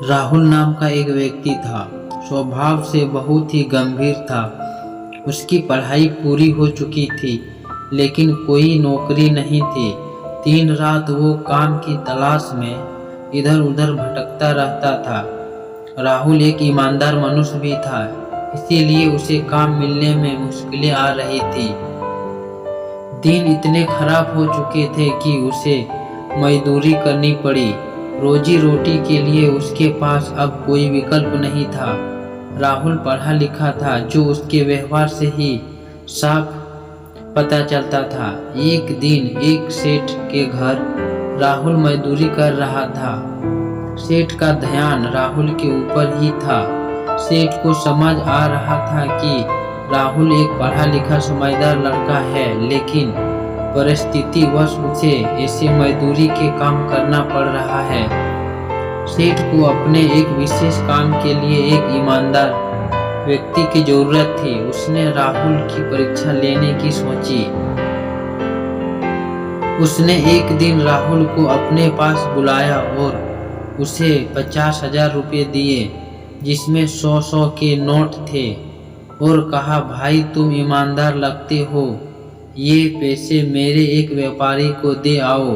राहुल नाम का एक व्यक्ति था। स्वभाव से बहुत ही गंभीर था। उसकी पढ़ाई पूरी हो चुकी थी, लेकिन कोई नौकरी नहीं थी। दिन रात वो काम की तलाश में इधर उधर भटकता रहता था। राहुल एक ईमानदार मनुष्य भी था, इसीलिए उसे काम मिलने में मुश्किलें आ रही थी। दिन इतने खराब हो चुके थे कि उसे मजदूरी करनी पड़ी। रोजी रोटी के लिए उसके पास अब कोई विकल्प नहीं था। राहुल पढ़ा लिखा था, जो उसके व्यवहार से ही साफ पता चलता था। एक दिन एक सेठ के घर राहुल मजदूरी कर रहा था। सेठ का ध्यान राहुल के ऊपर ही था। सेठ को समझ आ रहा था कि राहुल एक पढ़ा लिखा समझदार लड़का है, लेकिन परिस्थितिवश उसे ऐसे मजदूरी के काम करना पड़ रहा है। सेठ को अपने एक विशेष काम के लिए एक ईमानदार व्यक्ति की जरूरत थी। उसने राहुल की परीक्षा लेने की सोची। उसने एक दिन राहुल को अपने पास बुलाया और उसे 50,000 रुपये दिए, जिसमें 100 के नोट थे, और कहा, भाई तुम ईमानदार लगते हो, ये पैसे मेरे एक व्यापारी को दे आओ।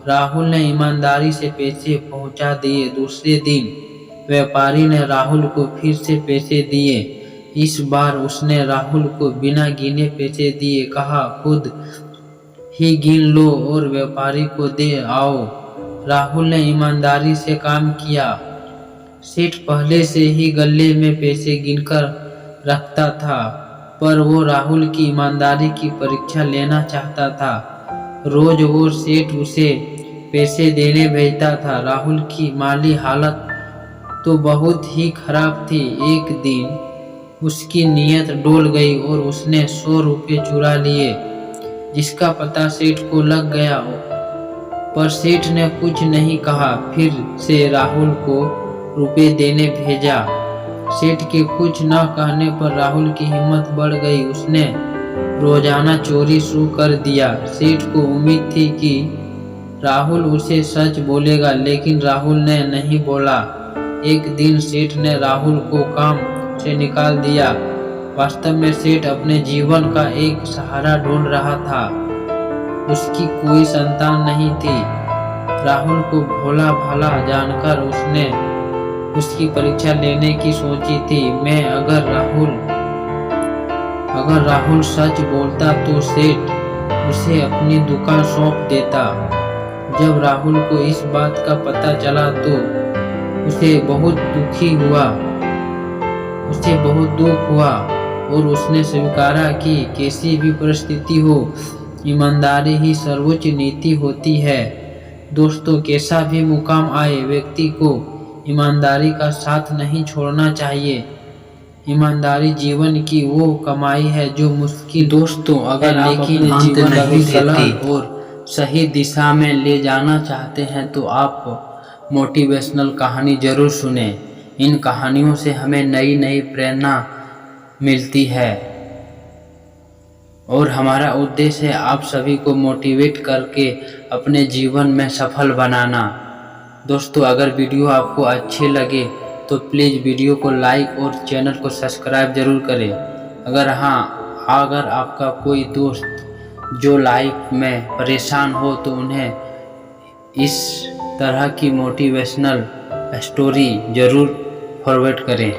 राहुल ने ईमानदारी से पैसे पहुंचा दिए। दूसरे दिन व्यापारी ने राहुल को फिर से पैसे दिए। इस बार उसने राहुल को बिना गिने पैसे दिए, कहा, खुद ही गिन लो और व्यापारी को दे आओ। राहुल ने ईमानदारी से काम किया। सेठ पहले से ही गले में पैसे गिनकर रखता था, पर वो राहुल की ईमानदारी की परीक्षा लेना चाहता था। रोज वो सेठ उसे पैसे देने भेजता था। राहुल की माली हालत तो बहुत ही खराब थी। एक दिन उसकी नीयत डोल गई और उसने 100 रुपये चुरा लिए, जिसका पता सेठ को लग गया, पर सेठ ने कुछ नहीं कहा। फिर से राहुल को रुपए देने भेजा। सेठ के कुछ न कहने पर राहुल की हिम्मत बढ़ गई। उसने रोजाना चोरी शुरू कर दिया। सेठ को उम्मीद थी कि राहुल उसे सच बोलेगा, लेकिन राहुल ने नहीं बोला। एक दिन सेठ ने राहुल को काम से निकाल दिया। वास्तव में सेठ अपने जीवन का एक सहारा ढूंढ रहा था। उसकी कोई संतान नहीं थी। राहुल को भोला भाला जानकर उसने उसकी परीक्षा लेने की सोची थी। अगर राहुल सच बोलता तो सेठ उसे अपनी दुकान सौंप देता। जब राहुल को इस बात का पता चला तो उसे बहुत दुख हुआ और उसने स्वीकारा कि कैसी भी परिस्थिति हो, ईमानदारी ही सर्वोच्च नीति होती है। दोस्तों, कैसा भी मुकाम आए, व्यक्ति को ईमानदारी का साथ नहीं छोड़ना चाहिए। ईमानदारी जीवन की वो कमाई है जो मुश्किल दोस्तों अगर आप अपने जीवन को गलत और सही दिशा में ले जाना चाहते हैं तो आप मोटिवेशनल कहानी जरूर सुने। इन कहानियों से हमें नई नई प्रेरणा मिलती है और हमारा उद्देश्य है आप सभी को मोटिवेट करके अपने जीवन में सफल बनाना। दोस्तों, अगर वीडियो आपको अच्छे लगे तो प्लीज़ वीडियो को लाइक और चैनल को सब्सक्राइब जरूर करें। अगर आपका कोई दोस्त जो लाइफ में परेशान हो तो उन्हें इस तरह की मोटिवेशनल स्टोरी जरूर फॉरवर्ड करें।